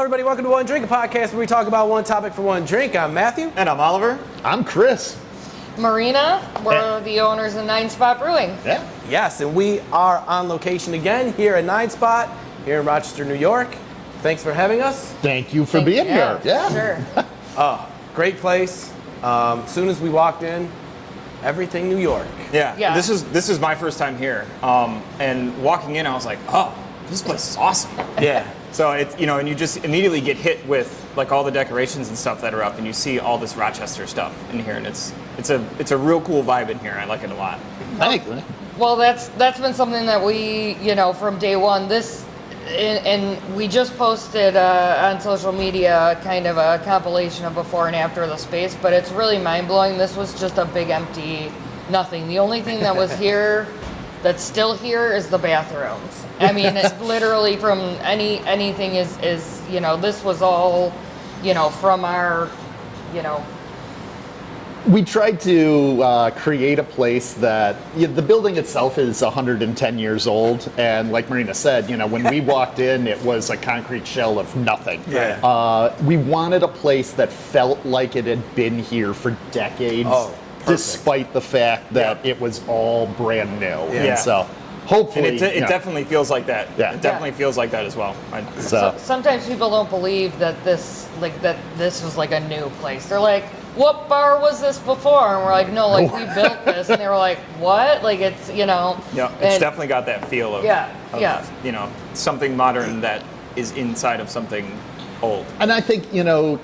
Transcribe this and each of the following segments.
everybody. Welcome to One Drink Podcast, where we talk about one topic for one drink. I'm Matthew. And I'm Oliver. I'm Chris. Marina, we're the owners of Nine Spot Brewing. Yeah. Yes, and we are on location again here at Nine Spot, here in Rochester, New York. Thanks for having us. Thank you for being here. Yeah, sure. Great place. As soon as we walked in, everything New York. Yeah. This is my first time here. And walking in, I was like, oh, this place is awesome. Yeah. So it's, and you just immediately get hit with like all the decorations and stuff that are up, and you see all this Rochester stuff in here, and it's a real cool vibe in here. I like it a lot. Thanks. Well, that's been something that we, from day one. And we just posted on social media kind of a compilation of before and after the space, but it's really mind-blowing. This was just a big empty nothing. The only thing that was here that's still here is the bathrooms. I mean, it's literally from anything is this was all, from our, We tried to create a place that the building itself is 110 years old, and like Marina said, when we walked in, it was a concrete shell of nothing. Yeah. We wanted a place that felt like it had been here for decades, despite the fact that it was all brand new. Yeah. And so hopefully, And it definitely feels like that. Yeah. It definitely feels like that as well. So sometimes people don't believe that this was like a new place. They're like, what bar was this before? And we're like, no, like we built this. And they were like, what? Like it's, Yeah, it's definitely got that feel of something modern that is inside of something old. And I think,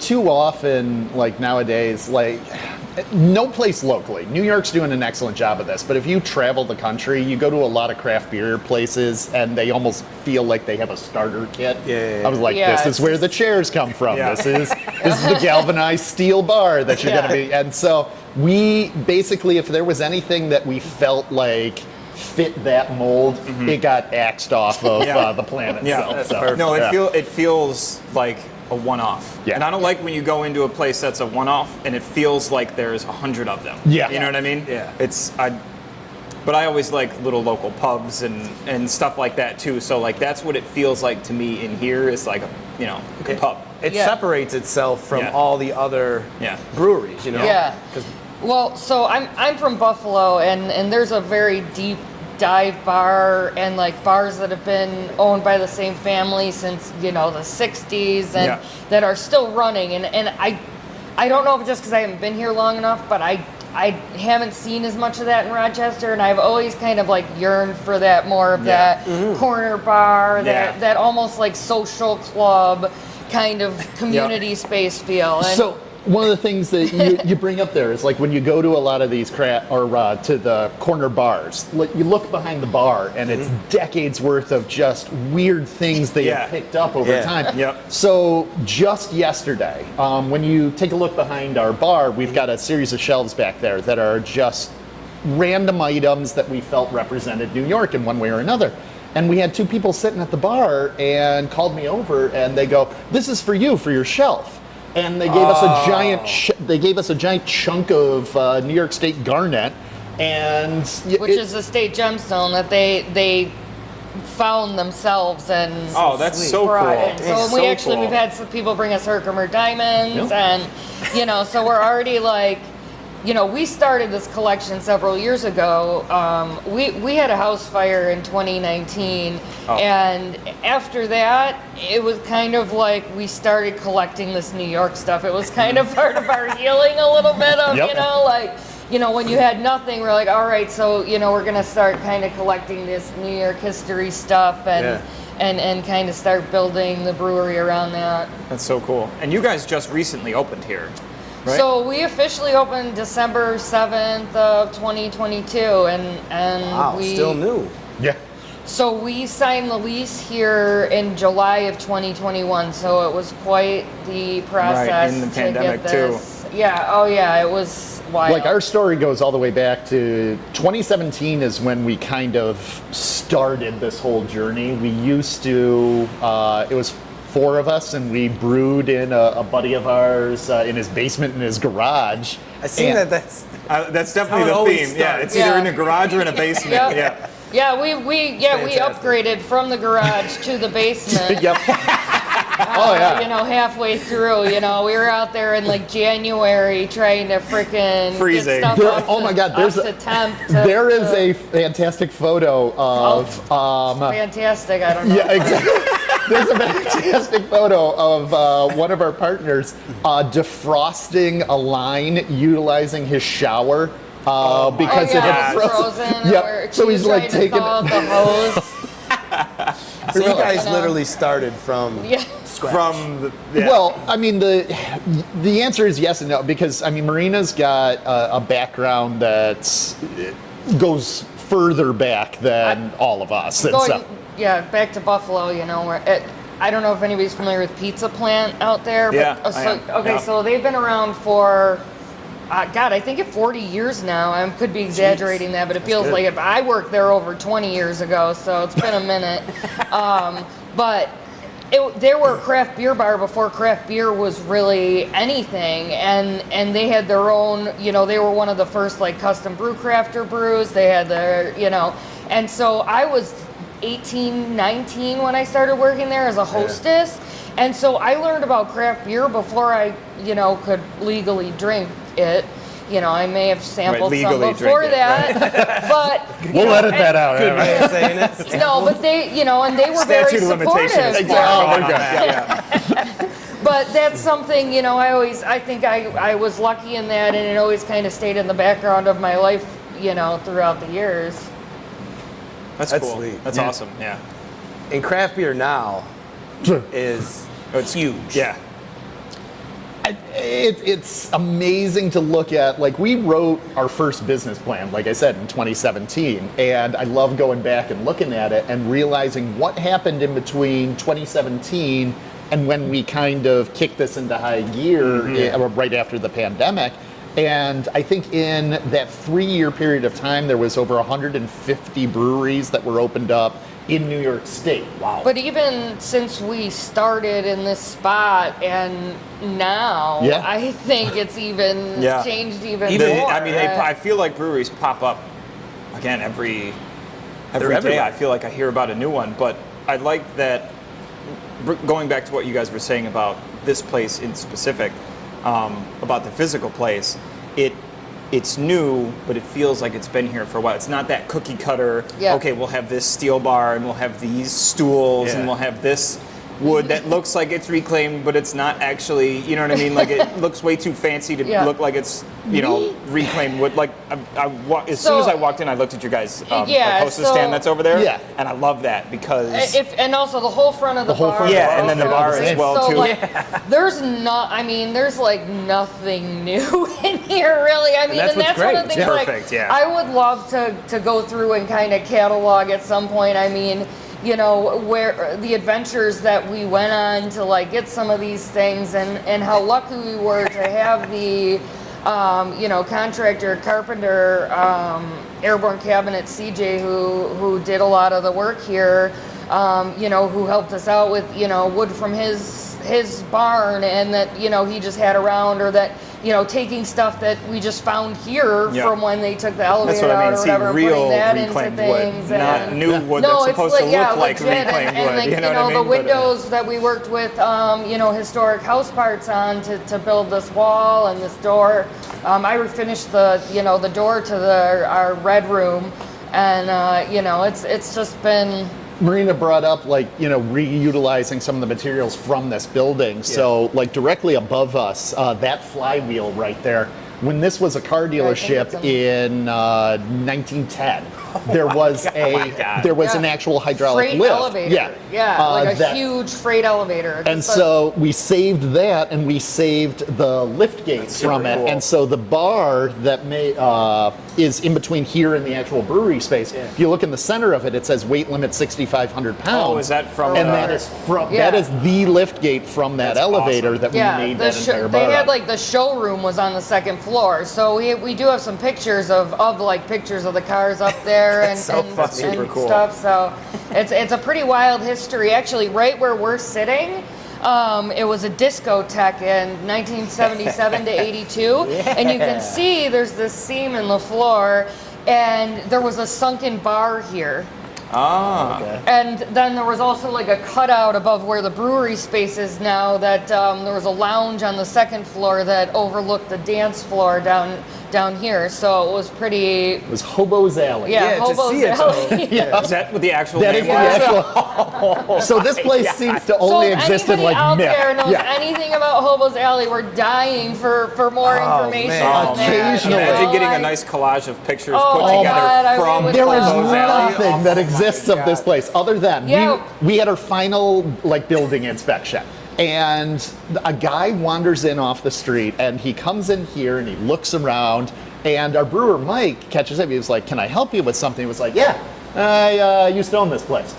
too often, like nowadays, like no place locally. New York's doing an excellent job of this, but if you travel the country, you go to a lot of craft beer places and they almost feel like they have a starter kit. Yeah. I was like, this is where the chairs come from. Yeah. This is the galvanized steel bar that you're going to be. And so we basically, if there was anything that we felt like fit that mold, it got axed off of the planet itself. That's so, perfect. No, it feels like a one-off. Yeah. And I don't like when you go into a place that's a one-off and it feels like there's 100 of them. Yeah. You know what I mean? Yeah. But I always like little local pubs and stuff like that too. So like that's what it feels like to me in here is like a pub. It separates itself from all the other breweries, Yeah. Well, so I'm from Buffalo, and there's a very deep dive bar and like bars that have been owned by the same family since the 60s and that are still running. And I don't know if just because I haven't been here long enough, but I haven't seen as much of that in Rochester, and I've always kind of like yearned for that more of that corner bar, that almost like social club kind of community space feel. And so one of the things that you bring up there is like when you go to a lot of these to the corner bars, you look behind the bar and it's decades worth of just weird things they have picked up over time. Yep. So just yesterday, when you take a look behind our bar, we've got a series of shelves back there that are just random items that we felt represented New York in one way or another. And we had two people sitting at the bar and called me over and they go, "This is for you, for your shelf." And they gave us a giant chunk of New York State garnet, and which is a state gemstone that they found themselves and that's so cool. And so we've had some people bring us Herkimer diamonds, and so we're already like, we started this collection several years ago. We had a house fire in 2019, and after that, it was kind of like we started collecting this New York stuff. It was kind of part of our healing a little bit of, when you had nothing, we're like, all right, so, we're going to start kind of collecting this New York history stuff and kind of start building the brewery around that. That's so cool. And you guys just recently opened here. Right? So we officially opened December 7th of 2022, and we still new. Yeah. So we signed the lease here in July of 2021. So it was quite the process. Right, in the pandemic too. Yeah. It was wild. Like our story goes all the way back to 2017 is when we kind of started this whole journey. We used to, it was 4 of us, and we brewed in a buddy of ours in his basement in his garage. I see that's definitely how it the always theme. Yeah, starts. it's either in a garage or in a basement. Yep. Yeah, we Fantastic. upgraded from the garage to the basement. Yep. Oh, yeah. You know, halfway through, you know, we were out there in like January trying to freaking Freezing. get stuff There- up oh to, my God, up there's to a- temp. There is a fantastic photo of fantastic. I don't know. yeah, exactly. There's a fantastic photo of one of our partners defrosting a line utilizing his shower because Oh, it yeah, had it was frozen. frozen. Yep. Or So she he's was like trying to taking. thaw out the hose. So you guys know. literally started from Yeah. scratch. From the Well, I mean, the answer is yes and no, because I mean, Marina's got a background that goes further back than all of us. And Going, so, yeah, back to Buffalo, you know, I don't know if anybody's familiar with Pizza Plant out there. But, Yeah, I so, am. okay, Yeah. so they've been around for, God, I think it's 40 years now. I could be exaggerating that, but it feels like I worked there over 20 years ago, so it's been a minute. But they were a craft beer bar before craft beer was really anything, and they had their own, you know, they were one of the first like custom brew crafter brews. They had their, you know, and so I was 18, 19 when I started working there as a hostess. And so I learned about craft beer before I, you know, could legally drink it. You know, I may have sampled some legally before drink it, that, but you we'll know, edit that out. Good way of saying it. No, but they, you know, and they were very statute of supportive. limitations. for Exactly. me. Oh, okay. Yeah. But that's something, you know, I think I was lucky in that, and it always kind of stayed in the background of my life, you know, throughout the years. That's That's cool. sweet. That's awesome. Yeah. And craft beer now is It's huge. Yeah. It's amazing to look at. Like, we wrote our first business plan, like I said, in 2017, and I love going back and looking at it and realizing what happened in between 2017 and when we kind of kicked this into high gear right after the pandemic. And I think in that 3-year period of time, there was over 150 breweries that were opened up in New York State. Wow. But even since we started in this spot and now, Yeah. I think it's even Yeah. changed even They- more. I mean, I feel like breweries pop up again every They're day. everywhere. I feel like I hear about a new one, but I like that. Going back to what you guys were saying about this place in specific, about the physical place, it's new, but it feels like it's been here for a while. It's not that cookie cutter. Yeah. Okay, we'll have this steel bar and we'll have these stools Yeah. and we'll have this wood that looks like it's reclaimed, but it's not actually. You know what I mean? Like, it looks way too fancy to Yeah. look like it's, you know, reclaimed wood. Like, as soon as I walked in, I looked at your guys' like hostess so- stand that's over there, Yeah. and I love that because And also the whole front of the, whole bar. front of the yeah, and then the bar as well so too. Like, there's there's like nothing new in here really. I mean, that's and what's that's one of the great. things like Perfect, yeah. I would love to go through and kind of catalog at some point. I mean, you know, where the adventures that we went on to like get some of these things, and how lucky we were to have the you know, contractor, carpenter, Airborne Cabinet CJ who did a lot of the work here, you know, who helped us out with, you know, wood from his barn, and that, you know, he just had around, or that, you know, taking stuff that we just found here Yeah. from when they took the elevator That's what I out mean. or See, whatever, real putting that into reclaimed things. wood, not and, new wood no, that's it's supposed to yeah, look like legit, reclaimed and wood. like, You know what I mean? the But, windows that we worked with, you know, historic house parts on to build this wall and this door. I refinished the door to our red room, and you know, it's just been. Marina brought up, like, you know, reutilizing some of the materials from this building. So, like, directly above us, that flywheel right there, when this was a car dealership it's in 1910, there was there was an actual hydraulic Freight lift. elevator. Like a that- huge freight elevator. And Just like- so we saved that, and we saved the lift gates from it. cool. And so the bar that is in between here and the actual brewery space. If you look in the center of it, it says weight limit 6,500 pounds. Oh, is that from? And the- that is from Yeah. that is the lift gate from that That's elevator awesome. that we made that entire bar. they had of. like the showroom was on the second floor, so we do have some pictures of like pictures of the cars up there and, so and, fun. and Super cool. stuff. So it's a pretty wild history. Actually, right where we're sitting, it was a discotheque in 1977 to 82, and you can see there's this seam in the floor, and there was a sunken bar here. Ah. Okay. And then there was also like a cutout above where the brewery space is now that there was a lounge on the second floor that overlooked the dance floor down here. So it was pretty. It was Hobo's Alley. Yeah, to Hobo's see it, Alley. Is that what the actual That name is the was? actual. So this place seems to So only if exist in anybody like out myth. there knows Yeah. anything about Hobo's Alley, we're dying for more information man. on that. Occasionally. Imagine getting a Like- nice collage of pictures Oh put my together God, I from would There is love Hobo's that. Alley. nothing that exists of this place other than Yeah. we had our final like building inspection, and a guy wanders in off the street, and he comes in here and he looks around, and our brewer Mike catches him. He was like, "Can I help you with something?" He was like, "Yeah, I used to own this place,"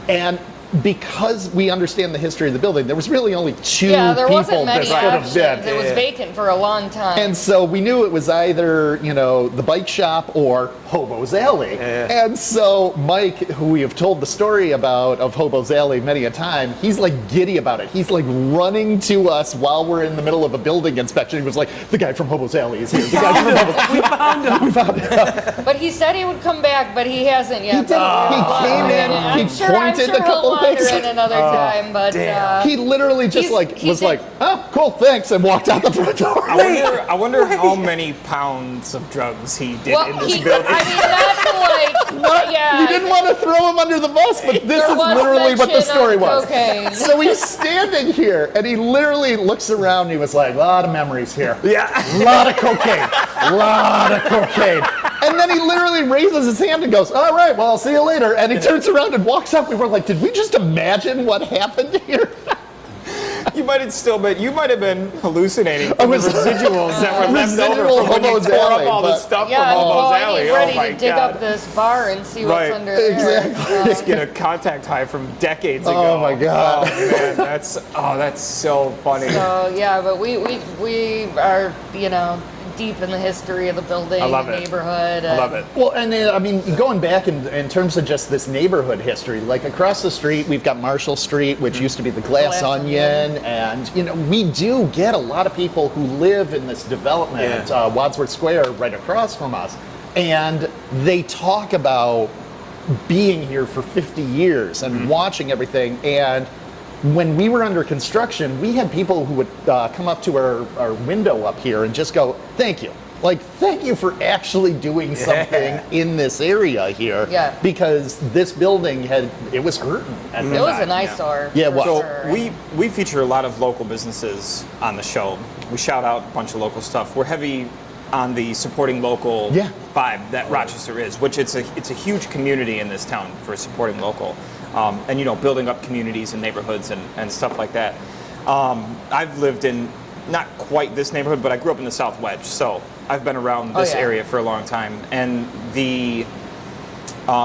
and because we understand the history of the building, there was really only two Yeah, there people wasn't that many could have options. been. It was vacant for a long time. And so we knew it was either, the bike shop or Hobo's Alley. Yeah. And so Mike, who we have told the story about of Hobo's Alley many a time, he's like giddy about it. He's like running to us while we're in the middle of a building inspection. He was like, "The guy from Hobo's Alley is here. The guy from Hobo's We found him. We found him." But he said he would come back, but he hasn't yet. He did. He came in, I'm he sure, pointed I'm sure a couple he'll wander things. in another time, but damn. He literally just He was did- like, "Oh, cool, thanks," and walked out the front door. I wonder how many pounds of drugs he did well, in this he, building. I mean, not to like, yeah. You didn't want to throw him under the bus, but this There is was literally what the mention story of was. cocaine. So he's standing here, and he literally looks around, and he was like, "A lot of memories here. Yeah. A lot of cocaine. A lot of cocaine." And then he literally raises his hand and goes, "All right, well, I'll see you later." And he turns around and walks up. We were like, did we just imagine what happened here? You might have been hallucinating from the was- residuals that were left over Residual from when you Hobo's tore Alley, up all the but- stuff Yeah, from well, Hobo's I Alley. ain't ready Oh my to dig God. up this bar and see what's Right. under there. Exactly. Just get a contact high from decades ago. Oh my God. Oh man, that's so funny. So yeah, but we are deep in the history of the building, I love and it. neighborhood. I love it. Well, and I mean, going back in terms of just this neighborhood history, like across the street, we've got Marshall Street, which used to be the Glass Glass Onion, and we do get a lot of people who live in this development, Wadsworth Square, right across from us, and they talk about being here for 50 years and watching everything. And when we were under construction, we had people who would come up to our window up here and just go, "Thank you. Like, thank you for actually doing something in this area here." Yeah. Because this building it was hurting at the It was time. an eyesore. Yeah, for well- So sure. we feature a lot of local businesses on the show. We shout out a bunch of local stuff. We're heavy on the supporting local vibe that Rochester is, which it's a huge community in this town for supporting local, and building up communities and neighborhoods and stuff like that. I've lived in not quite this neighborhood, but I grew up in the South Wedge, so I've been around this yeah. area for a long time, and the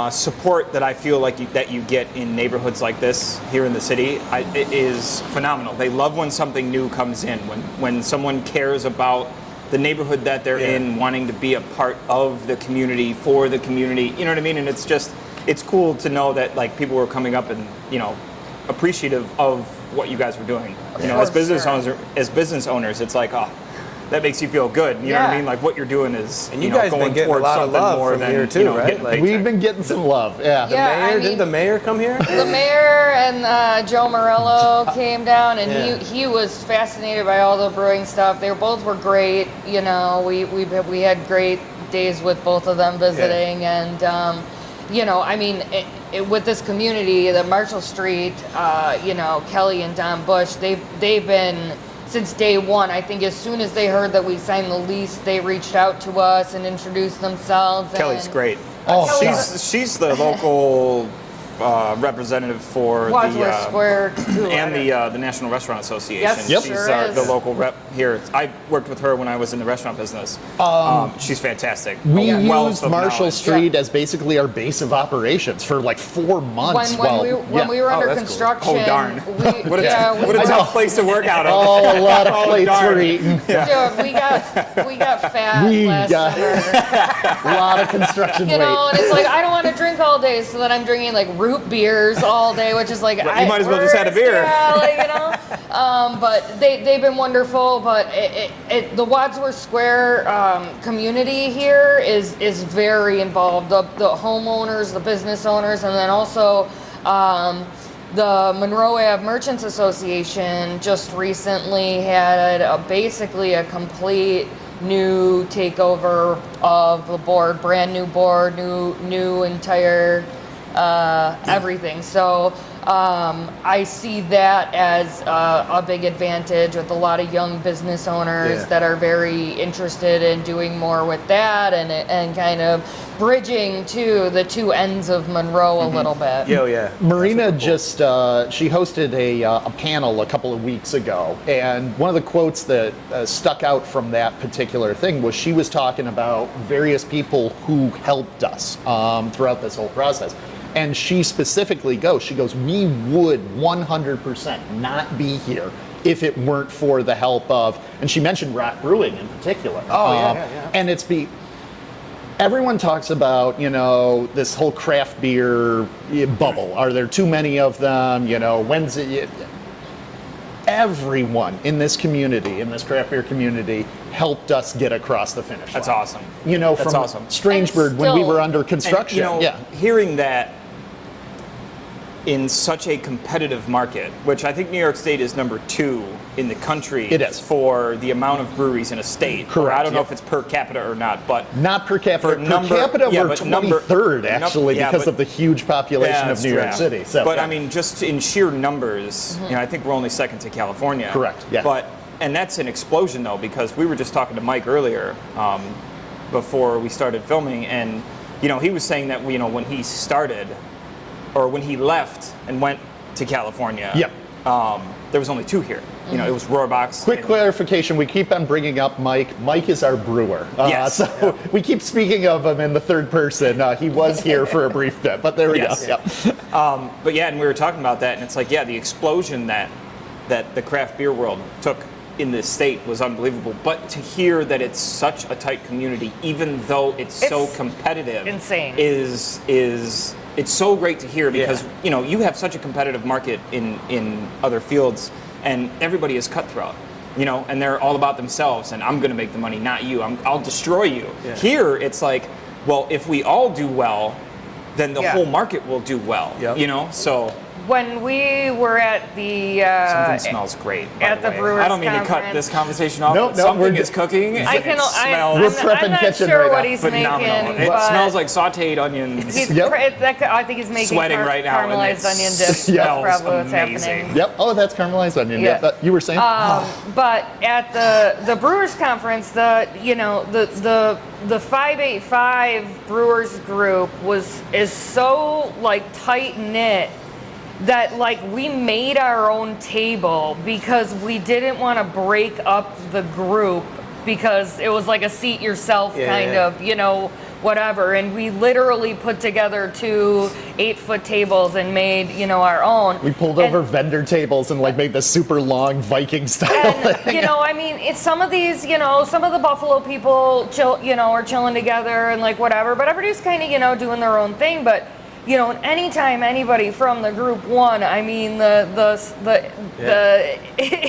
support that I feel like that you get in neighborhoods like this here in the city, it is phenomenal. They love when something new comes in, when someone cares about the neighborhood that they're in, wanting to be a part of the community, for the community, you know what I mean? And it's cool to know that like people were coming up and appreciative of what you guys were doing. As business owners, it's like, oh, that makes you feel good. You know what I mean? Like what you're doing is, And you guys going been getting a towards lot of something love more from than here too, right? getting a Like- paycheck. We've been getting some love. Yeah. Yeah. Didn't the mayor come here? The mayor and Joe Morello came down, and Yeah. he was fascinated by all the brewing stuff. They both were great. We had great days with both of them visiting, and I mean, with this community, the Marshall Street, Kelly and Don Bush, they've been since day one. I think as soon as they heard that we signed the lease, they reached out to us and introduced themselves. Kelly's and great. Oh, She's the local representative for Wadsworth Square and the National Restaurant Association. Yes, Yep. She's sure is. the local rep here. I worked with her when I was in the restaurant business. She's fantastic. We A wealth used of Marshall knowledge. Street as basically our base of operations for like 4 months. When we were under that's cool. construction, Oh darn! we, What a, yeah, what a I tough know. place to work out of. Oh, a lot of Oh, plates darn. were eaten. dude, we got fat We last got- summer. A lot of construction And weight. it's like I don't want to drink all day, so then I'm drinking like root beers all day, which is like, You might as well just had a beer. Yeah, like, but they've been wonderful. But the Wadsworth Square community here is very involved. The homeowners, the business owners, and then also the Monroe Ave Merchants Association just recently had basically a complete new takeover of the board, brand new board, new entire everything. So I see that as a big advantage with a lot of young business owners that are very interested in doing more with that and kind of bridging to the two ends of Monroe a little bit. Marina just she hosted a panel a couple of weeks ago, and one of the quotes that stuck out from that particular thing was she was talking about various people who helped us throughout this whole process. And she specifically she goes, we would 100% not be here if it weren't for the help of, and she mentioned Rock Brewing in particular. And everyone talks about, this whole craft beer bubble. Are there too many of them? When's it? Everyone in this community, in this craft beer community, helped us get across the finish line. That's awesome. That's from awesome. Strangebird when we were under construction. And, hearing that in such a competitive market, which I think New York State is number 2 in the country. It is. For the amount of breweries in a state. Correct. I don't know if it's per capita or not, but not per capita. For Capita, we're 23rd actually because of the huge population of New York City. So, but I mean, just in sheer numbers, I think we're only second to California. Correct. Yeah. And that's an explosion though, because we were just talking to Mike earlier before we started filming, and he was saying that when he started, or when he left and went to California, there was only 2 here. It was Rohrbox. Quick clarification, we keep on bringing up Mike. Mike is our brewer. We keep speaking of him in the third person. He was here for a brief bit, but there we go. But and we were talking about that, and it's like, the explosion that the craft beer world took in this state was unbelievable. But to hear that it's such a tight community, even though it's so competitive, insane. It's so great to hear, because you have such a competitive market in other fields, and everybody is cutthroat, and they're all about themselves, and I'm going to make the money, not you. I'll destroy you. Here it's like, well, if we all do well, then the whole market will do well. So when we were at the something smells great at the Brewers I don't mean Conference. To cut this conversation off. No, something is cooking. We're I'm prepping not kitchen sure right what now. he's Phenomenal. making. It smells like sautéed onions. I think he's making Sweating right now, and caramelized it onion dip. That's smells probably what's amazing. happening. Yep. Oh, that's caramelized onion. Yeah. Yep. You were saying? But at the Brewers Conference, the 585 Brewers group is so tight knit that we made our own table because we didn't want to break up the group, because it was like a seat yourself kind of, whatever. And we literally put together 2 8-foot tables and made, our own. We pulled over vendor tables and made this super long Viking style thing. It's some of these, some of the Buffalo people are chilling together and whatever, but everybody's kind of, doing their own thing. But anytime anybody from the group won, it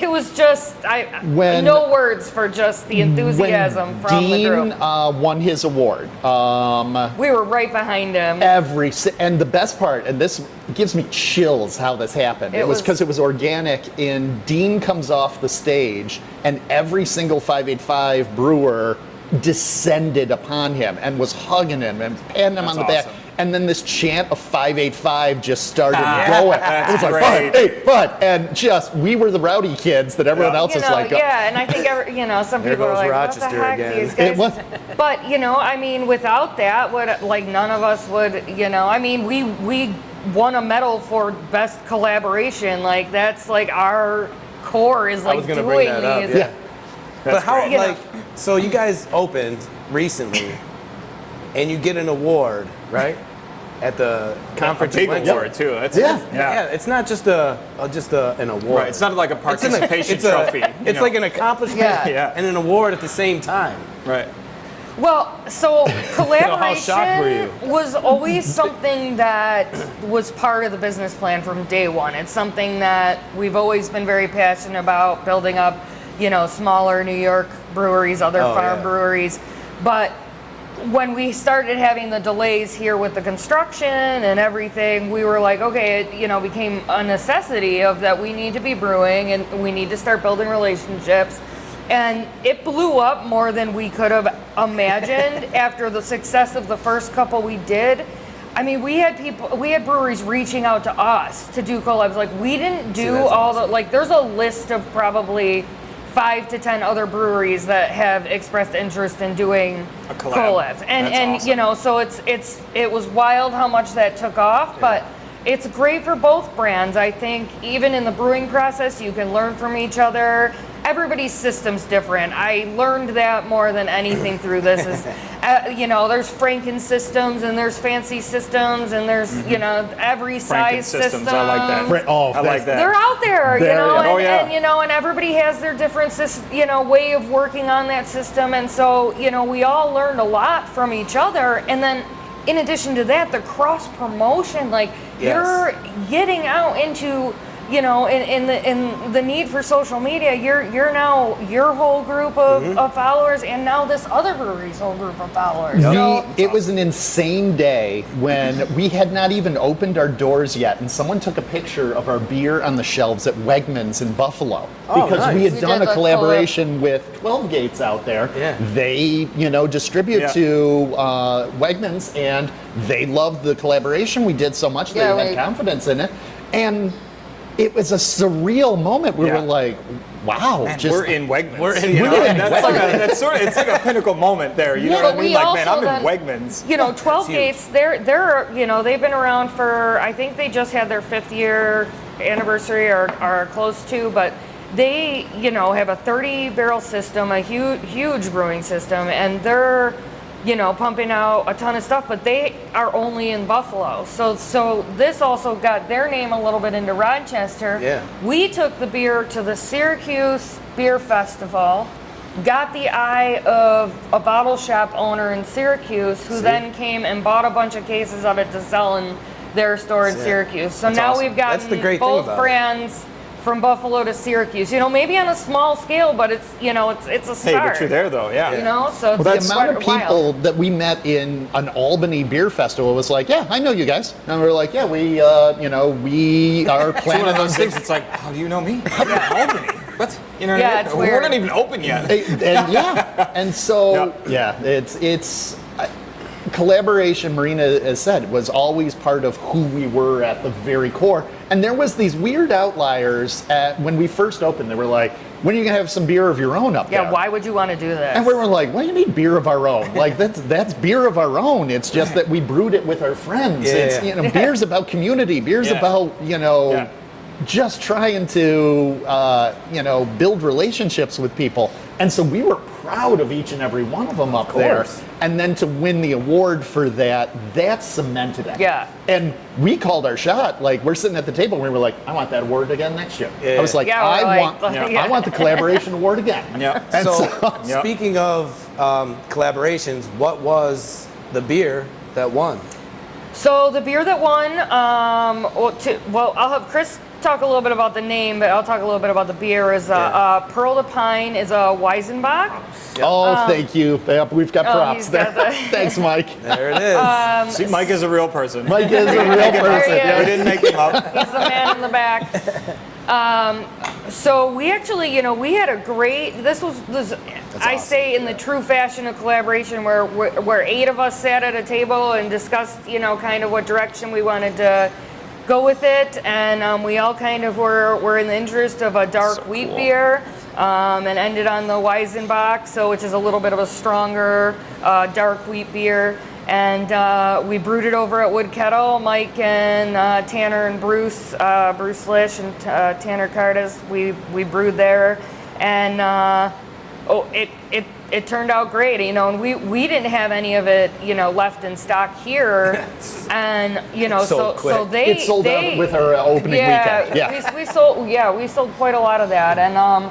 was just no words for just the enthusiasm from the group. Dean won his award. We were right behind him. And the best part, and this gives me chills how this happened. It was because it was organic. And Dean comes off the stage, and every single 585 brewer descended upon him and was hugging him and patting him on the back. And then this chant of 585 just started going. It was like, 585, and we were the rowdy kids that everyone else is like. And I think some people are like, Rochester what the heck, again. these guys. It was. But without that, none of us would. We won a medal for best collaboration. That's our core is I was gonna doing bring that up, these. yeah. But how great. so you guys opened recently, and you get an award, right? At the conference, a big you went award to. too. That's It's not just an award. Right. It's not like a participation trophy. It's like an accomplishment Yeah. and an award at the same time. Right. Well, so How shocked were you? collaboration was always something that was part of the business plan from day one. It's something that we've always been very passionate about, building up, smaller New York breweries, other farm breweries. But when we started having the delays here with the construction and everything, we were like, okay, it became a necessity of that we need to be brewing and we need to start building relationships. And it blew up more than we could have imagined after the success of the first couple we did. I mean, we had breweries reaching out to us to do collabs. Like, we didn't do there's a list of probably 5 to 10 other breweries that have expressed interest in doing a collab. collabs. And awesome. So it was wild how much that took off, but it's great for both brands. I think even in the brewing process, you can learn from each other. Everybody's system's different. I learned that more than anything through this is, there's Franken systems and there's fancy systems and there's, every size system. I like that. I like that. They're out there, and and everybody has their different, way of working on that system. And so, we all learned a lot from each other. And then in addition to that, the cross promotion, you're getting out into, in the need for social media, you're now your whole group of followers, and now this other brewery's whole group of followers. So, it was an insane day when we had not even opened our doors yet, and someone took a picture of our beer on the shelves at Wegmans in Buffalo because we had done a collaboration with 12 Gates out there. Yeah. They, distribute to Wegmans, and they loved the collaboration we did so much they had confidence in it, and it was a surreal moment. We were like, wow. Man, we're in Wegmans. We're in Wegmans. It's like a pinnacle moment there. You know what I mean? Like, man, I'm in Wegmans. 12 Gates, they're they've been around for, I think they just had their 5th year anniversary or are close to, but they, have a 30 barrel system, a huge brewing system, and they're, pumping out a ton of stuff, but they are only in Buffalo. So this also got their name a little bit into Rochester. Yeah. We took the beer to the Syracuse Beer Festival, got the eye of a bottle shop owner in Syracuse who then came and bought a bunch of cases of it to sell in their store in Syracuse. So now awesome. we've gotten both brands from Buffalo to Syracuse, maybe on a small scale, but it's, it's a start. Hey, but you're there though, yeah. So it's the amount of people that we met in an Albany beer festival was like, yeah, I know you guys. And we were like, yeah, we are planning It's one of those on things. It's like, how do you know me? Albany. What? It's weird. We're not even open yet. And so it's collaboration, Marina has said, was always part of who we were at the very core. And there was these weird outliers when we first opened. They were like, when are you going to have some beer of your own up there? Yeah, why would you want to do this? And we were like, what do you mean beer of our own? Like, that's beer of our own. It's just that we brewed it with our friends. Beer's about community. Beer's about, just trying to, build relationships with people. And so we were proud of each and every one of them up there. And then to win the award for that cemented it. Yeah. And we called our shot. Like, we're sitting at the table and we were like, I want that award again next year. I was like, I want the collaboration award again. Yeah. And so speaking of collaborations, what was the beer that won? So the beer that won, I'll have Chris talk a little bit about the name, but I'll talk a little bit about the beer. Is Pearl de Pine is a Weizenbach. Oh, thank you. We've got props there. Thanks, Mike. There it is. See, Mike is a real person. Mike is a real person. We didn't make him up. He's the man in the back. So we actually, we had a great. This was I say in the true fashion of collaboration, where 8 of us sat at a table and discussed, kind of what direction we wanted to go with it, and we all kind of were in the interest of a dark wheat beer, and ended on the Weizenbach, which is a little bit of a stronger dark wheat beer. And we brewed it over at Wood Kettle. Mike and Tanner and Bruce Lish and Tanner Cartas, we brewed there, and it turned out great, and we didn't have any of it, left in stock here, and so they sold out with our opening weekend. We sold quite a lot of that, and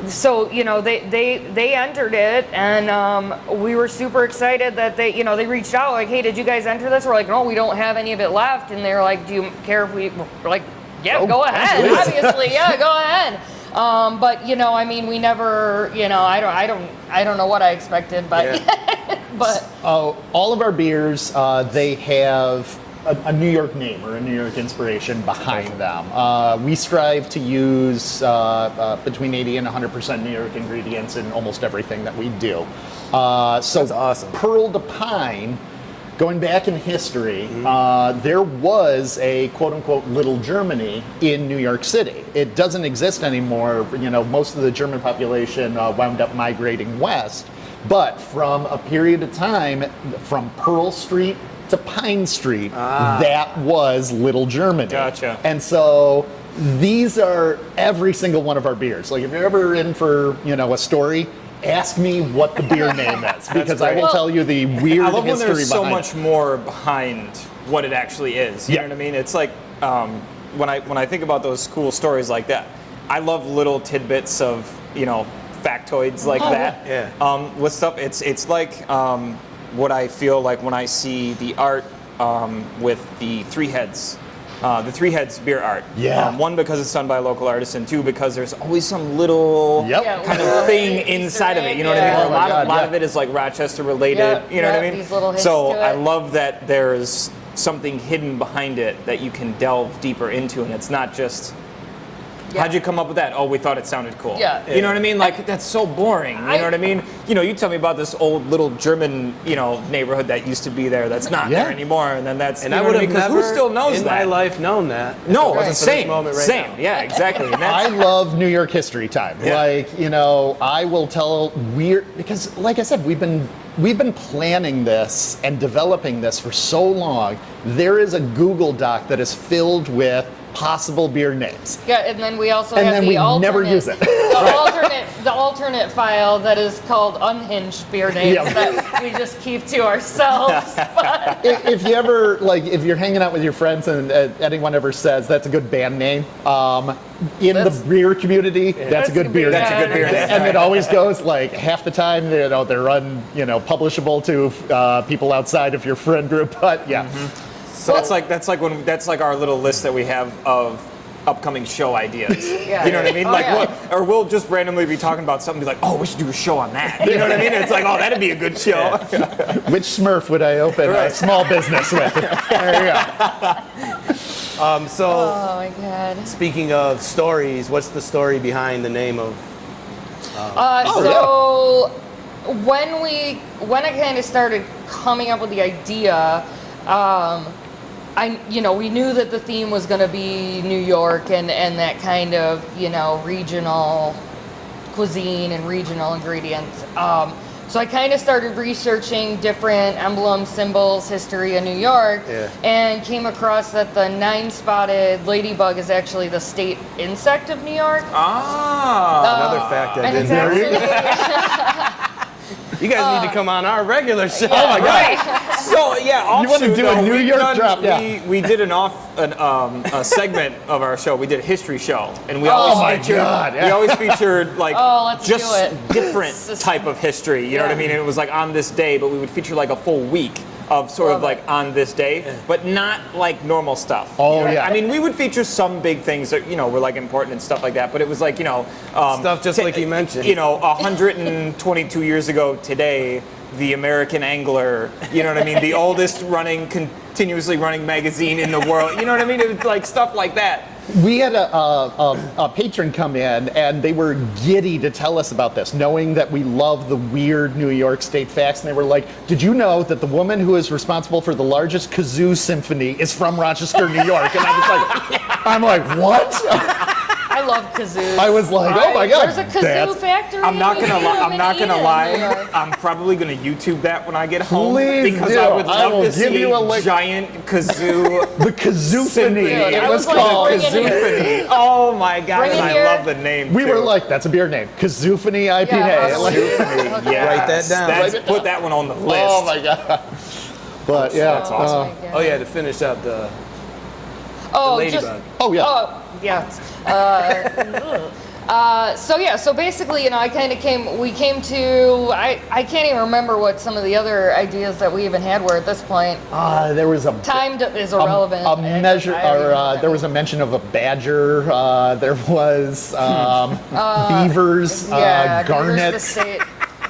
so they entered it, and we were super excited that they reached out like, hey, did you guys enter this? We're like, no, we don't have any of it left, and they're like, do you care if we? We're like, yeah, go ahead, obviously, yeah, go ahead. But I mean, we never, I don't know what I expected, but but all of our beers, they have a New York name or a New York inspiration behind them. We strive to use between 80 and 100% New York ingredients in almost everything that we do. That's awesome. Pearl de Pine, going back in history, there was a quote-unquote Little Germany in New York City. It doesn't exist anymore. Most of the German population wound up migrating west. But from a period of time, from Pearl Street to Pine Street, that was Little Germany. Gotcha. And so these are every single one of our beers. Like if you're ever in for, a story, ask me what the beer name is, because I will tell you the weird I love when history there's so behind much more behind what it actually is. You know what I mean? It's like when I think about those cool stories like that, I love little tidbits of factoids like that. Yeah. With stuff, it's like what I feel like when I see the art with the Three Heads. The Three Heads beer art. Yeah. One, because it's done by a local artist, and two, because there's always some little kind of thing inside of it. You know what I mean? A lot of it is like Rochester related. You know what I mean? These little hints so to it. I love that there's something hidden behind it that you can delve deeper into, and it's not just. How'd you come up with that? Oh, we thought it sounded cool. Yeah. You know what I mean? Like, that's so boring. You know what I mean? You tell me about this old little German, neighborhood that used to be there that's not there anymore, and then that's. And I would have never who still knows in that? my life known that. No, If it wasn't for this same. moment right Same. now. Yeah, exactly. And I that's, love New York history time. Yeah. I will tell because like I said, we've been planning this and developing this for so long. There is a Google Doc that is filled with possible beer names. Yeah, and then we also And have then the we alternate, never use it. the alternate file that is called unhinged beer names that we just keep to ourselves. But If you ever if you're hanging out with your friends and anyone ever says that's a good band name, the beer community, that's a good beer name. That's a good beer name. And it always goes half the time they're publishable to people outside of your friend group. But yeah. so that's like our little list that we have of upcoming show ideas. Yeah. You know what I mean? Or we'll just randomly be talking about something, be like, oh, we should do a show on that. You know what I mean? It's like, oh, that'd be a good show. Which Smurf would I open a small business with? There you go. oh my god. Speaking of stories, what's the story behind the name of? When I kind of started coming up with the idea, we knew that the theme was going to be New York and that kind of, regional cuisine and regional ingredients. So I kind of started researching different emblems, symbols, history of New York, and came across that the nine-spotted ladybug is actually the state insect of New York. Another fact I And it's didn't know. actually... You guys need to come on our regular show. Oh my God. So yeah, You want to do a New York drop? We did a segment of our show. We did a history show, and we Oh always my featured. God, yeah. We always featured let's just do it. different type of history. You know what I mean? And it was like on this day, but we would feature like a full week of sort of like on this day, but not like normal stuff. Oh, You know? yeah. I mean, we would feature some big things that were like important and stuff like that, but it was like Stuff just like you mentioned. 122 years ago today, the American Angler, you know what I mean? The oldest continuously running magazine in the world. You know what I mean? It was like stuff like that. We had a patron come in, and they were giddy to tell us about this, knowing that we love the weird New York State facts. And they were like, "Did you know that the woman who is responsible for the largest kazoo symphony is from Rochester, New York?" And I'm like, what? I love kazoos. I was like, oh my God. There's a kazoo factory. I'm not gonna New lie. York. I'm probably gonna YouTube that when I get home Please because do. I would I love will to give see you a a link. giant kazoo. The kazoophony. Symphony. It I was was like, called. bring it here. Kazoophony. Oh my God! Bring it And I here. love the name. We too. were like, that's a beer name. Kazoophony IPA. Yeah. Like, Kazoophony. Yes. Write that down. That's- Write it put that one on the list. oh my God. But yeah. That's awesome. my God. Oh yeah, to finish up the Oh, ladybug. just Oh yeah. oh yeah. So basically, I came to, I can't even remember what some of the other ideas that we even had were at this point. There was a Time is irrelevant. A measure, or there was a mention of a badger. There was beavers, garnets.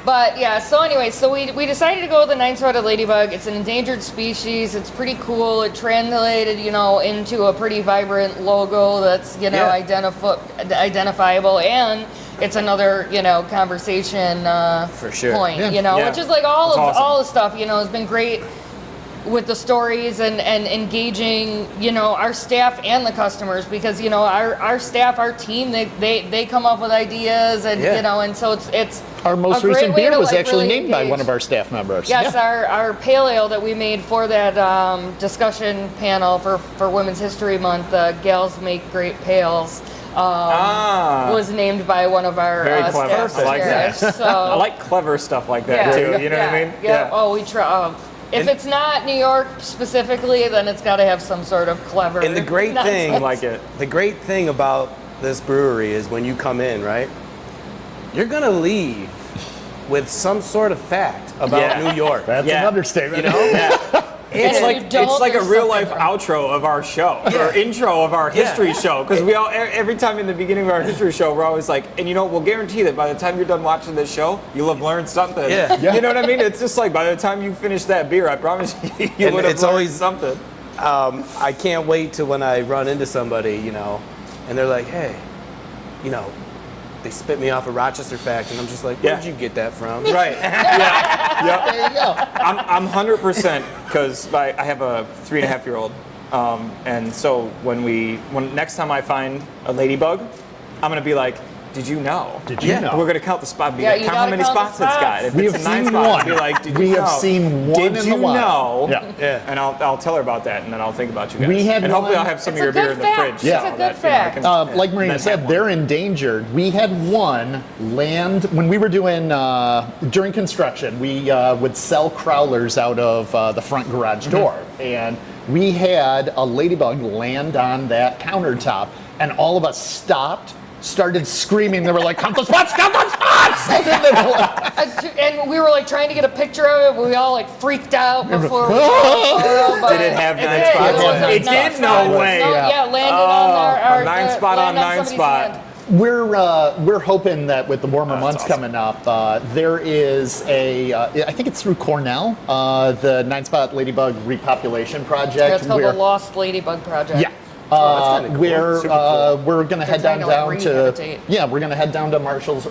But yeah, so anyway, so we decided to go with the Nine Spot Ladybug. It's an endangered species. It's pretty cool. It translated, into a pretty vibrant logo that's, identifiable, and it's another, conversation For sure. point, Yeah. which is like That's awesome. all the stuff, has been great with the stories and engaging, our staff and the customers, because, our staff, our team, they come up with ideas and, and so it's Our most a great recent way beer to, was actually really named by engage. one of our staff members. Yes, Yeah. our pale ale that we made for that discussion panel for Women's History Month, Gals Make Great Pales, was named by one of our Very clever. staff. I like that. So, I like clever stuff like that too. You know what I mean? Yeah. Oh, we try. If it's not New York specifically, then it's got to have some sort of clever. And the great thing, I like it. The great thing about this brewery is when you come in, right? You're gonna leave with some sort of fact about New York. That's an understatement. It's if like you don't, a there's real life something wrong. outro of our show or intro of our history show, because we all every time in the beginning of our history show we're always like, and we'll guarantee that by the time you're done watching this show you'll have learned something. You know what I mean? It's just like by the time you finish that beer, I promise you would have it's learned always something. I can't wait to when I run into somebody, and they're like, hey, they spit me off a Rochester fact, and I'm just like, where'd you get that from? Right. Yeah. There you go. I'm 100% because I have a 3.5-year-old, and so when next time I find a ladybug, I'm gonna be like, did you know? Did you know? We're gonna count the spot. Yeah, you count how gotta many count the spots it's got. If We it's have a 9 seen spot, one. I'll be like, did We you have know? seen one Did in you the wild. know? Yeah. And I'll tell her about that, and then I'll think about you guys. We had and hopefully one- I'll have some It's of your a beer good in the fact. fridge. It's so a good that, fact. I can- Like Marina then said, have they're one. endangered. We had one land when we were doing during construction. We would sell crowlers out of the front garage door, and we had a ladybug land on that countertop, and all of us stopped, started screaming. They were like, "Count the spots! Count the spots!" And we were like trying to get a picture of it, but we all like freaked out before. Did it have 9 spots? It did? No way. Yeah, landed on our 9 spot on landed 9 somebody's spot. hand. We're hoping that with the warmer months awesome. coming up, there is I think it's through Cornell, the 9 Spot Ladybug Repopulation Project. Yeah, it's called where- the Lost Ladybug Project. Yeah. that's kinda cool. Where Super cool. we're gonna head trying down to, like, to rehabilitate. we're gonna head down to Marshall's,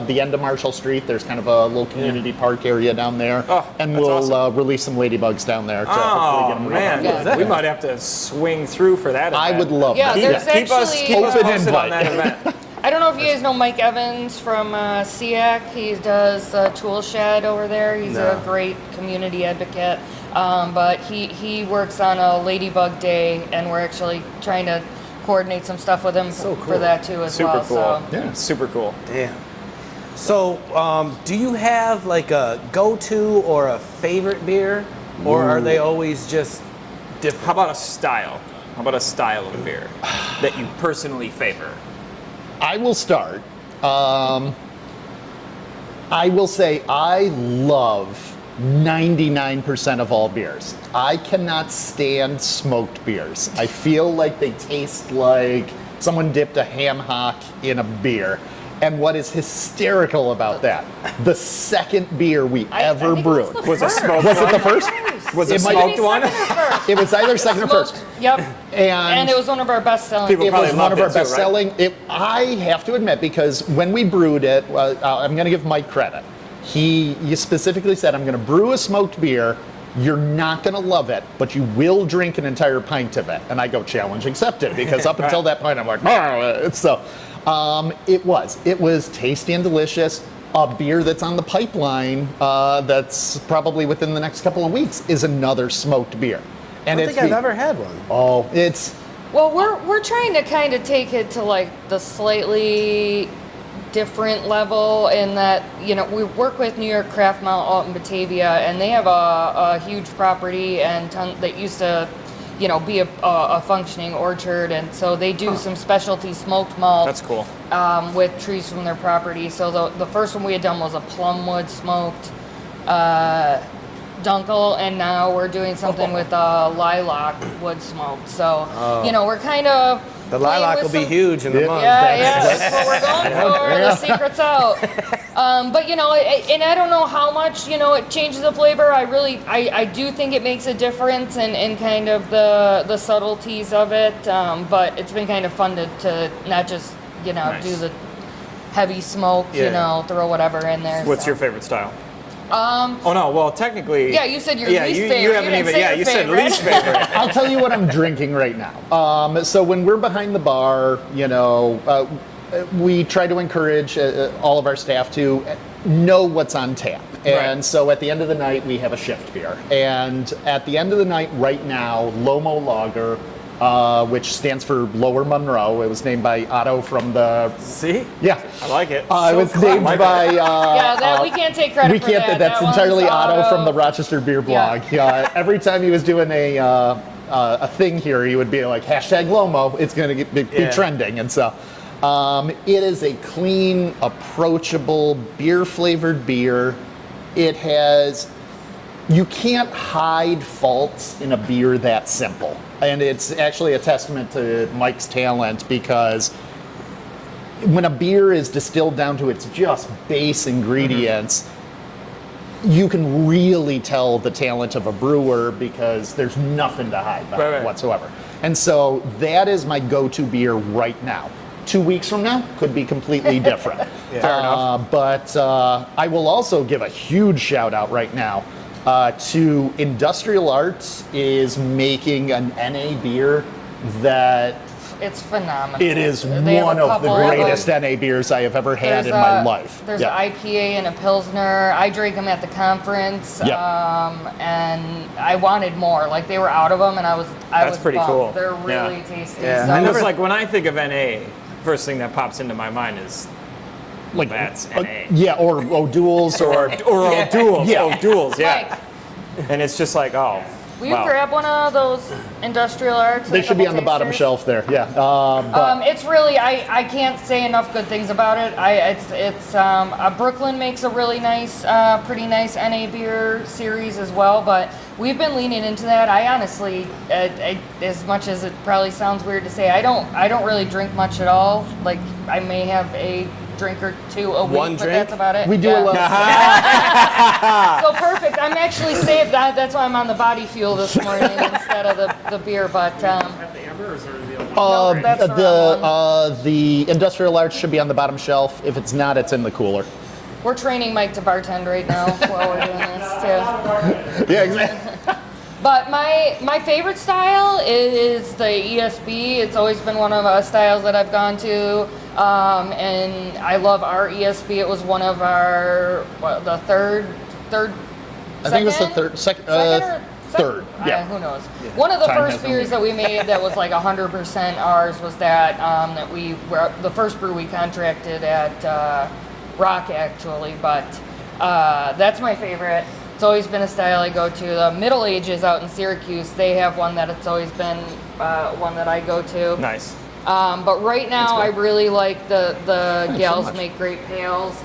the end of Marshall Street. There's kind of a little community park area down there, Oh, and that's we'll awesome. release some ladybugs down there to hopefully Oh get them man, Yeah. we might have to swing through for that. I event. would love Yeah, that. there's Keep us actually Open posted on invite. that event. I don't know if you guys know Mike Evans from SEAC. He does Tool Shed over there. He's No. a great community advocate. But he works on a Ladybug Day, and we're actually trying to coordinate some stuff with him So for cool. that too as Super well. cool. So. Yeah. Super cool. Damn. So, do you have like a go-to or a favorite beer, or are they always just different? How about a style? How about a style of beer that you personally favor? I will start. I will say I love 99% of all beers. I cannot stand smoked beers. I feel like they taste like someone dipped a ham hock in a beer. And what is hysterical about that, the second beer we ever think it brewed. was the Was it first. smoked Was it the one? first? Was it It might- smoked one? It was either second or first. Smoked. Yep. And it was one of our best selling. People it probably was one of loved our it too, best right? selling. I have to admit, because when we brewed it, I'm going to give Mike credit. He specifically said, I'm going to brew a smoked beer. You're not going to love it, but you will drink an entire pint of it. And I go, challenge accepted, because up until that point, I'm like, so it was tasty and delicious. A beer that's on the pipeline, that's probably within the next couple of weeks, is another smoked beer. I And don't think I've ever had one. Oh, it's Well, we're trying to kind of take it to like the slightly different level in that, we work with New York Craft Malt out in Batavia, and they have a huge property and that used to be a functioning orchard. And so they do some specialty smoked malt. That's cool. With trees from their property. So the first one we had done was a plumwood smoked dunkel, and now we're doing something with lilac wood smoked. So we're kind of The lilac will be huge in the month. Yeah, that's what we're going for. The secret's out. But and I don't know how much it changes the flavor. I do think it makes a difference in kind of the subtleties of it. But it's been kind of fun to not just Nice. do the heavy smoke. Throw whatever in there. What's your favorite style? Oh no, well technically. Yeah, you said your least favorite. You haven't even. Yeah, you said least favorite. I'll tell you what I'm drinking right now. So when we're behind the bar, we try to encourage all of our staff to know what's on tap. And so at the end of the night, we have a shift beer. And at the end of the night right now, Lomo Lager, which stands for Lower Monroe. It was named by Otto from the... See? Yeah. I like it. It was named by... we can't take credit for that. That's That entirely one's Otto from the Rochester Beer blog. Every time he was doing a thing here, he would be like, hashtag Lomo, it's going to be trending. And so it is a clean, approachable, beer-flavored beer. It has... You can't hide faults in a beer that simple. And it's actually a testament to Mike's talent, because when a beer is distilled down to its just base ingredients, you can really tell the talent of a brewer, because there's nothing to hide behind it whatsoever. And so that is my go-to beer right now. 2 weeks from now could be completely different. Fair enough. But I will also give a huge shout out right now to Industrial Arts is making an NA beer that it's phenomenal. it is one of the greatest NA beers I have ever had in my life. There's an IPA and a Pilsner. I drank them at the conference, and I wanted more. Like, they were out of them, and I was pretty bummed. cool. They're really tasty. Yeah. So. And it's like when I think of NA, first thing that pops into my mind is Like that's NA. or O'Doul's or O'Doul's. Yeah. O'Doul's, yeah. And it's just like, oh. Will you grab one of those Industrial Arts? They should be on the bottom shelf there. Yeah. But it's really I can't say enough good things about it. Brooklyn makes a really nice, pretty nice NA beer series as well. But we've been leaning into that. I honestly, as much as it probably sounds weird to say, I don't really drink much at all. Like, I may have a drink or two a week, One but drink? that's about it. we do a lot. So perfect. I'm actually saved. That's why I'm on the body fuel this morning instead of the beer. But At the Ambers or the other one? that's the wrong The Industrial Arts should be on the bottom shelf. If it's not, it's in the cooler. we're training Mike to bartend right now while we're doing this too. Yeah, exactly. But my favorite style is the ESB. It's always been one of the styles that I've gone to, and I love our ESB. It was one of our the third. I think it was the third. Yeah. Who knows? One of the Time first hasn't beers that we made that was like 100% ours was that we were the first brew we contracted at Rock, actually. But that's my favorite. It's always been a style I go to. The Middle Ages out in Syracuse, they have one that it's always been one that I go to. Nice. But right now, I really like the gals much. make great pails.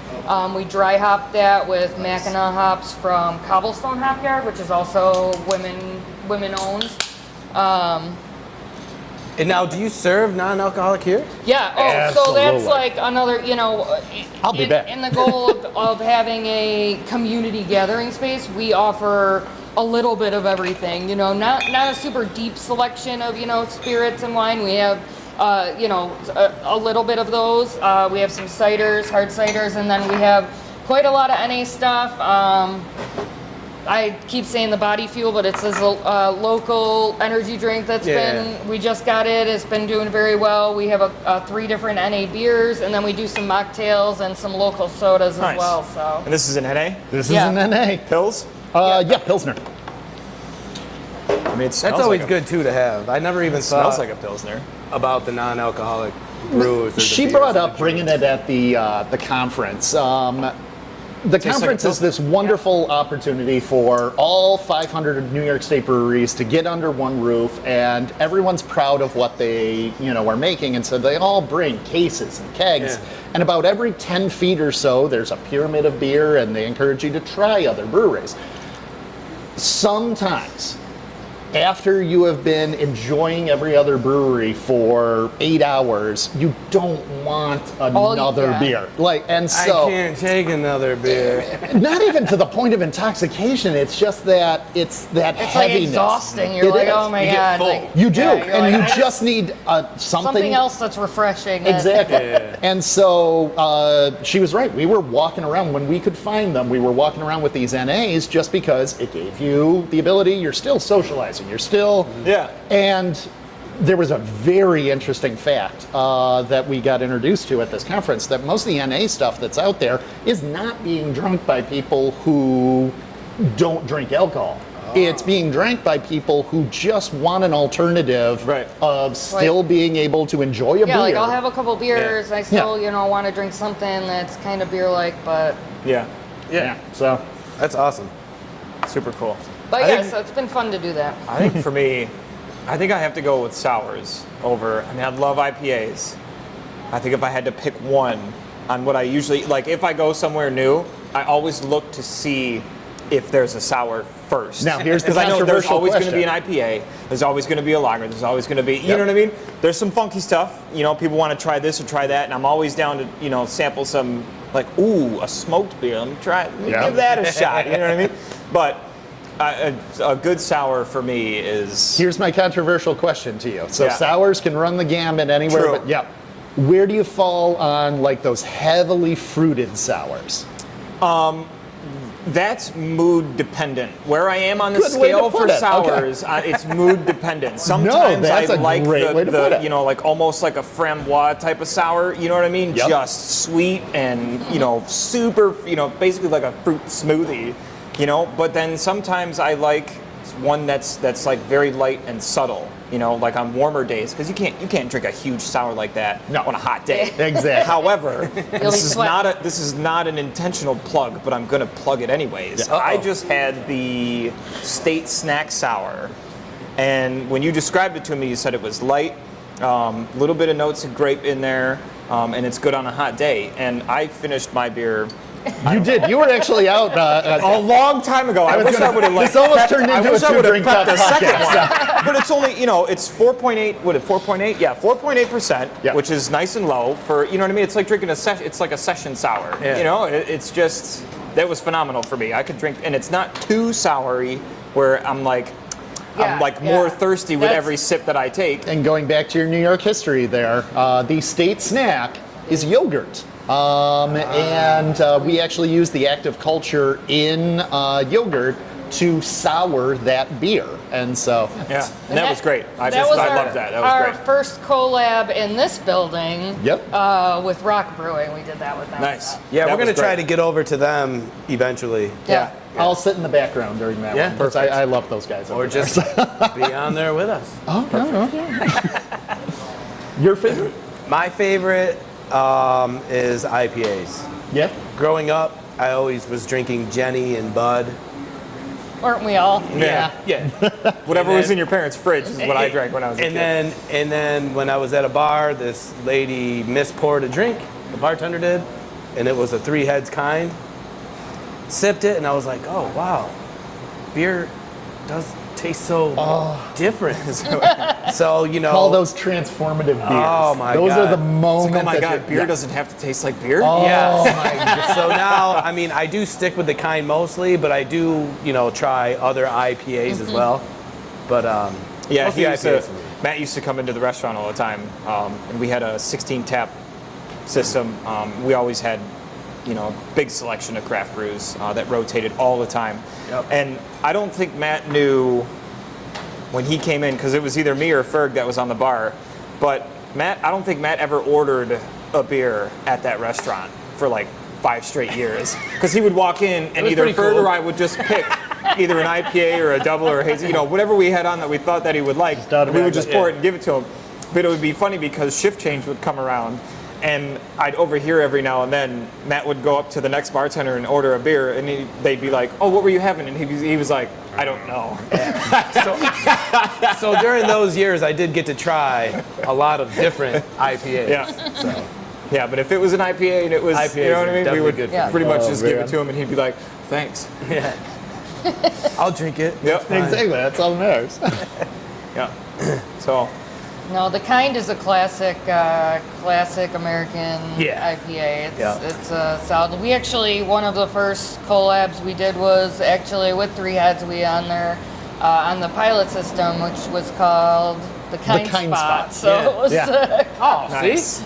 We dry hop that with Mackinac hops from Cobblestone Hop Yard, which is also women owned. And now, do you serve non-alcoholic here? Yeah. Oh, so that's Absolutely. like another. I'll be back. In the goal of having a community gathering space, we offer a little bit of everything. Not a super deep selection of spirits and wine. We have a little bit of those. We have some ciders, hard ciders, and then we have quite a lot of NA stuff. I keep saying the body fuel, but it's this local energy drink that's we just got it. It's been doing very well. We have 3 different NA beers, and then we do some mocktails and some local sodas Nice. as well. So And this is an NA? This Yeah. is an NA. Pills? Yeah, Pilsner. I mean, it smells That's always like good too to have. I never even Smells thought like a Pilsner. about the non-alcoholic brews. or the She beers brought that up they bringing drink. it at the conference. The conference is this wonderful opportunity for all 500 New York State breweries to get under one roof, and everyone's proud of what they, are making, and so they all bring cases and kegs. Yeah. And about every 10 feet or so, there's a pyramid of beer, and they encourage you to try other breweries. Sometimes, after you have been enjoying every other brewery for 8 hours, you don't want another beer. And so I can't take another beer. not even to the point of intoxication. It's just that It's heaviness. like exhausting. You're It like, is. oh my You get god. full. Like, You do, yeah, you're and like, you just need something else that's refreshing. Exactly. Yeah. And so she was right. We were walking around when we could find them. We were walking around with these NAs just because it gave you the ability. You're still socializing. You're still. Yeah. And there was a very interesting fact that we got introduced to at this conference, that most of the NA stuff that's out there is not being drunk by people who don't drink alcohol. It's being drank by people who just want an alternative Right. of still being able to enjoy a beer. Yeah, like I'll have a couple beers. Yeah. I still, want to drink something that's kind of beer-like, but Yeah. Yeah. So That's awesome. Super cool. yeah, think- so it's been fun to do that. I think for me, I think I have to go with sours over. I mean, I love IPAs. I think if I had to pick one on what I usually like, if I go somewhere new, I always look to see if there's a sour first. Now, here's the because I know there's controversial always going to be an question. IPA. There's always going to be a lager. There's always going to be, you know what I mean? There's some funky stuff. People want to try this or try that, and I'm always down to sample some a smoked beer. Let me try it. Let me give that a shot. You know what I mean? But a good sour for me is. here's my controversial question to you. So Yeah. sours can run the gambit anywhere, True. but where do you fall on those heavily fruited sours? That's mood dependent. Where I am on the Good way to scale put for it. sours, it's mood dependent. Sometimes that's I a like great way to put it. like almost like a framboise type of sour. You know what I mean? Yep. Just sweet and super. Basically like a fruit smoothie. But then sometimes I like one that's like very light and subtle. Like on warmer days, because you can't drink a huge sour like that on a hot day. Exactly. However, this is sweating. not an intentional plug, but I'm gonna plug it anyways. Yeah. I just had the State Snack Sour, and when you described it to me, you said it was light, little bit of notes of grape in there, and it's good on a hot day. And I finished my beer. You did. You were actually out. A long time ago. I was wish I gonna- would have like. this almost prepped- turned I into wish a I would have two-drink prepped the second podcast. one. But it's only it's 4.8. What 4.8? Yeah, 4.8%, Yeah. which is nice and low for what I mean. It's like drinking it's like a session sour. Yeah. It's just that was phenomenal for me. I could drink, and it's not too soury where I'm like. I'm like more thirsty with That's- every sip that I take. And going back to your New York history there, the State Snack is yogurt. And we actually use the active culture in yogurt to sour that beer. And so, Yeah, and that was great. I That was loved that. That was our great. first collab in this building. Yep. With Rock Brewing, we did that with them. Nice. Yeah, That we're was gonna try great. to get over to them eventually, Yeah. I'll sit in the background during that Yeah, one. Because I love those guys. or over there. just be on there with us. Your favorite? My favorite is IPAs. Yeah. Growing up, I always was drinking Jenny and Bud. Weren't we all? Yeah. Yeah. Whatever And was then- in your parents' fridge is what I drank when I was a kid. And then when I was at a bar, this lady mispoured a drink. The bartender did, and it was a Three Heads kind. Sipped it, and I was like, oh wow, beer does taste so different. So Call those transformative beers. Oh, my those God. are the moments. Oh my that God, you- beer yeah. doesn't have to taste like beer? Yes. my God. So now, I mean, I do stick with the kind mostly, but I do, try other IPAs as well. But Yeah, mostly IPAs for me. Matt used to come into the restaurant all the time, and we had a 16 tap system. We always had, a big selection of craft brews that rotated all the time. Yep. And I don't think Matt knew when he came in, because it was either me or Ferg that was on the bar. But I don't think Matt ever ordered a beer at that restaurant for like 5 straight years, because he would walk in and was either pretty Ferg cool. or I would just pick either an IPA or a double or a hazy, whatever we had on that we thought that he would like. out of We would it. just pour it and give it to him. But it would be funny because shift change would come around, And I'd overhear every now and then, Matt would go up to the next bartender and order a beer, and they'd be like, "Oh, what were you having?" And he was like, "I don't know." So during those years, I did get to try a lot of different IPAs. Yeah. So Yeah, but if it was an IPA and it was, IPAs you know what I mean, we definitely would good for pretty much Oh, just give man. it to him, and he'd be like, "Thanks." yeah, I'll drink it. Yep. Exactly. That's all that matters. Yeah. So. No, the Kind is a classic American Yeah. IPA. Yeah. It's a solid. We actually, one of the first collabs we did was actually with Three Heads. We on the pilot system, which was called the Kind Spot. So Yeah. it was. Yeah. Oh, Nice.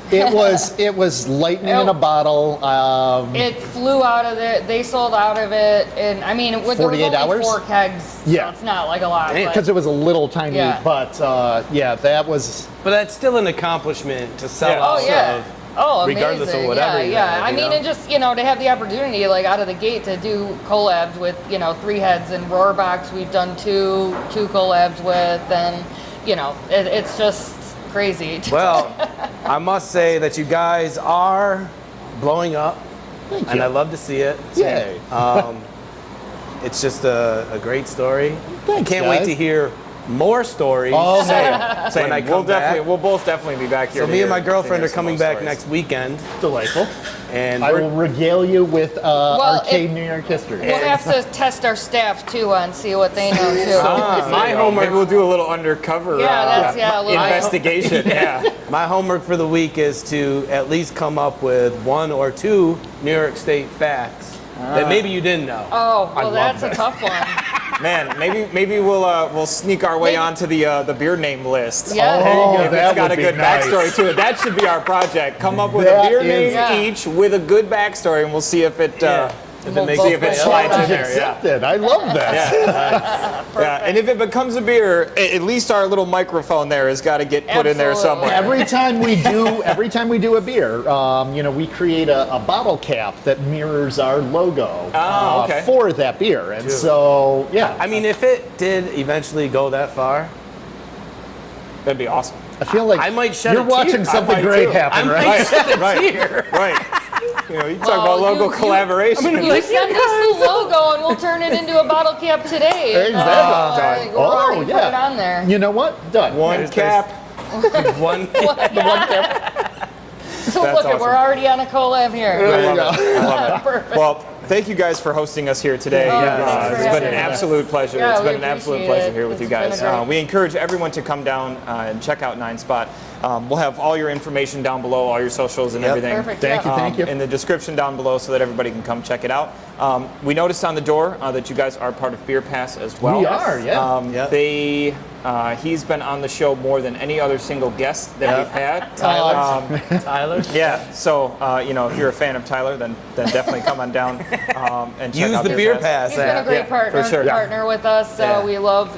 It was lightning in a bottle. It flew out of it. They sold out of it, and I mean, there was 48 only hours? 4 kegs. Yeah. So it's not like a lot. Damn. but- Because it was a little tiny, Yeah. but that was. But that's still an accomplishment to sell Yeah. out Oh yeah. of. Oh, regardless of amazing. whatever Yeah, you yeah. have, I you mean, know? and just to have the opportunity, like out of the gate, to do collabs with Three Heads and Roarbox. We've done two collabs with, and it's just crazy. Well, I must say that you guys are blowing up, Thank and you. I love to see it. Yay. It's just a great story. Thanks, I can't wait guys. to hear more stories. Oh, Same. When I come back. We'll both definitely be back here. So to me and hear- my girlfriend to are hear some coming more back stories. next weekend, Delightful. and I we're will regale you with arcade if- New York history. We'll have to test our staff too and see what they know too. my homework. Maybe we'll do a little undercover Yeah, a little. investigation. Yeah. My homework for the week is to at least come up with 1 or 2 New York State facts that maybe you didn't know. Oh, I well, love that's a that. tough one. Man, maybe we'll sneak our way Maybe- onto the beer name list. Yeah. Oh, If that it's got would a be good nice. backstory to it. That should be our project. Come up with That a beer is- name Yeah. each with a good backstory, and we'll see if it If We'll it makes both you if it vote slides on in it. there. Yeah. Accepted. I love that. Yeah, and if it becomes a beer, at least our little microphone there has got to get put in there Absolutely. somewhere. Every time we do a beer, we create a bottle cap that mirrors our logo Oh, okay. for that beer, and so yeah, I mean, if it did eventually go that far, That'd be awesome. I feel like I might shed you're a tear. watching I something might great too. happen, I right? might shed a Right. tear. Right. You talk Well, about logo you- collaboration. You send us the logo and we'll turn it into a bottle cap today. Exactly. I think we'll already put it yeah. on there. You know what? Done. One There's- cap. One. So look, That's awesome. we're already on a collab here. There you go. I love it. Perfect. Well, thank you guys for hosting us here today. Oh, thanks for It's been having an us. absolute pleasure. Yeah, It's we been an absolute appreciate pleasure it. here with you It's been guys. a great- We encourage everyone to come down and check out Nine Spot. We'll have all your information down below, all your socials and Yep. everything. Perfect. Thank you, yeah. thank you. In the description down below so that everybody can come check it out. We noticed on the door that you guys are part of Beer Pass as well. We are, yeah. Yep. He's been on the show more than any other single guest that we've had. Tyler. Tyler. Yeah, so if you're a fan of Tyler, then definitely come on down and check Use out the Beer beer Pass. pass He's been a app. great Yeah, partner, for sure. partner with us. Yeah. We love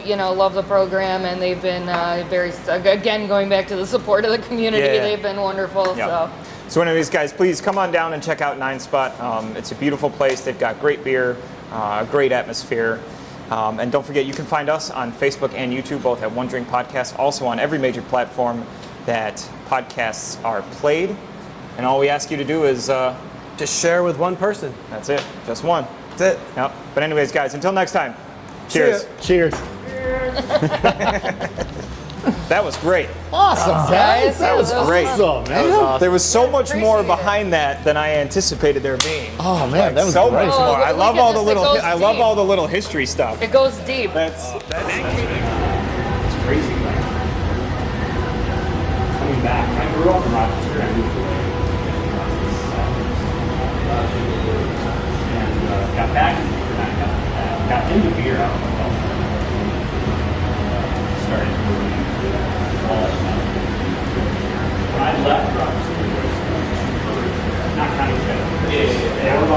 the program, and they've been again, going back to the support of the community. Yeah. They've been wonderful. Yeah. So anyways, guys, please come on down and check out Nine Spot. It's a beautiful place. They've got great beer, a great atmosphere. And don't forget, you can find us on Facebook and YouTube, both at One Drink Podcast, also on every major platform that podcasts are played. And all we ask you to do is, Just share with one person. that's it, just one. That's it. Yep. But anyways, guys, until next time, cheers. Cheers. That was great. Awesome, guys. That was great. awesome, man. There was so much more Appreciate it. behind that than I anticipated there being. Oh man, that was so great. much Oh, more. I we love could all the just- it little. goes I love deep. all the little history stuff. It goes deep. That's crazy. Coming back. I grew up in Rochester. I moved away and got back into beer. Got into beer out of myself. Started brewing all the time. When I left Rochester, there was not kind of big. They were